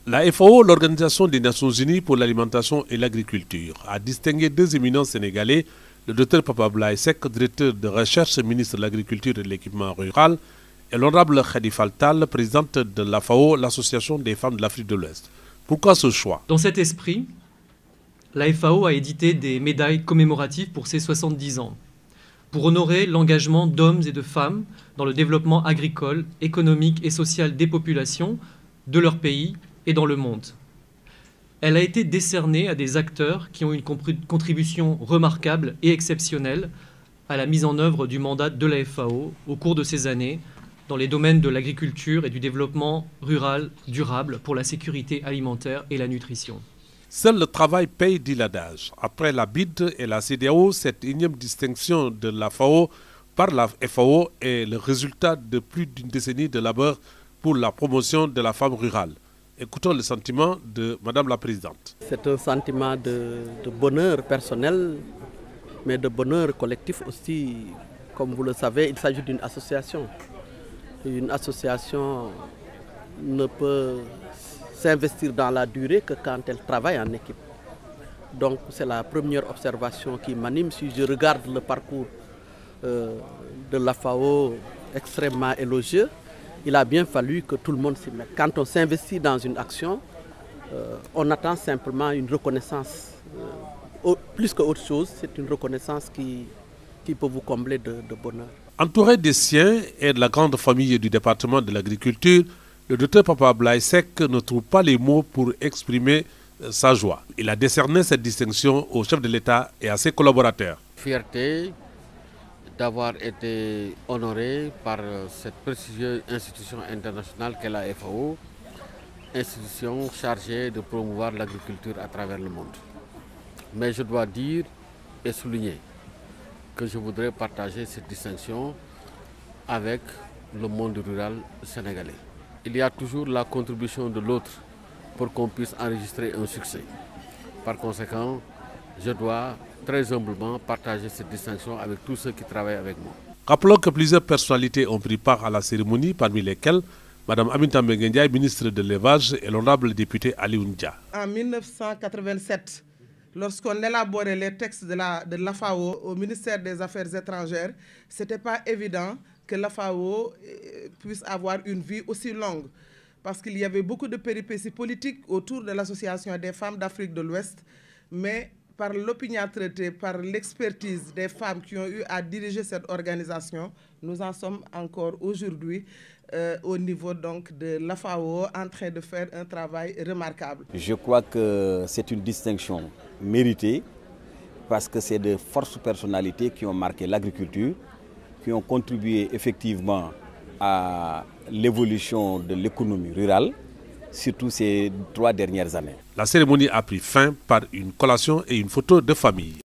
La FAO, l'Organisation des Nations Unies pour l'alimentation et l'agriculture, a distingué deux éminents sénégalais, le Dr Papa Abdoulaye Seck, directeur de recherche, ministre de l'Agriculture et de l'Équipement rural, et l'honorable Khady Fall Tall, présidente de la FAO, l'Association des femmes de l'Afrique de l'Ouest. Pourquoi ce choix? Dans cet esprit, la FAO a édité des médailles commémoratives pour ses 70 ans, pour honorer l'engagement d'hommes et de femmes dans le développement agricole, économique et social des populations de leur pays et dans le monde. Elle a été décernée à des acteurs qui ont une contribution remarquable et exceptionnelle à la mise en œuvre du mandat de la FAO au cours de ces années dans les domaines de l'agriculture et du développement rural durable pour la sécurité alimentaire et la nutrition. Seul le travail paye, dit l'adage. Après la BID et la CEDEAO, cette énième distinction de la FAO par la FAO est le résultat de plus d'une décennie de labeur pour la promotion de la femme rurale. Écoutons le sentiment de Madame la Présidente. C'est un sentiment de bonheur personnel, mais de bonheur collectif aussi. Comme vous le savez, il s'agit d'une association. Une association ne peut s'investir dans la durée que quand elle travaille en équipe. Donc c'est la première observation qui m'anime. Si je regarde le parcours de la FAO extrêmement élogieux, il a bien fallu que tout le monde s'y mette. Quand on s'investit dans une action, on attend simplement une reconnaissance. Plus qu'autre chose, c'est une reconnaissance qui peut vous combler de bonheur. Entouré des siens et de la grande famille du département de l'agriculture, le Dr Papa Abdoulaye Seck ne trouve pas les mots pour exprimer sa joie. Il a décerné cette distinction au chef de l'État et à ses collaborateurs. Fierté d'avoir été honoré par cette prestigieuse institution internationale qu'est la FAO, institution chargée de promouvoir l'agriculture à travers le monde. Mais je dois dire et souligner que je voudrais partager cette distinction avec le monde rural sénégalais. Il y a toujours la contribution de l'autre pour qu'on puisse enregistrer un succès. Par conséquent, je dois très humblement partager cette distinction avec tous ceux qui travaillent avec moi. Rappelons que plusieurs personnalités ont pris part à la cérémonie, parmi lesquelles Mme Aminata Mbengue Ndiaye, ministre de l'Élevage, et l'honorable député Aliou Ndia. En 1987, lorsqu'on élaborait les textes de la FAO au ministère des Affaires étrangères, ce n'était pas évident que la FAO puisse avoir une vie aussi longue, parce qu'il y avait beaucoup de péripéties politiques autour de l'Association des femmes d'Afrique de l'Ouest, mais par l'opiniâtreté, par l'expertise des femmes qui ont eu à diriger cette organisation, nous en sommes encore aujourd'hui au niveau donc de la FAO en train de faire un travail remarquable. Je crois que c'est une distinction méritée parce que c'est de fortes personnalités qui ont marqué l'agriculture, qui ont contribué effectivement à l'évolution de l'économie rurale, surtout ces 3 dernières années. La cérémonie a pris fin par une collation et une photo de famille.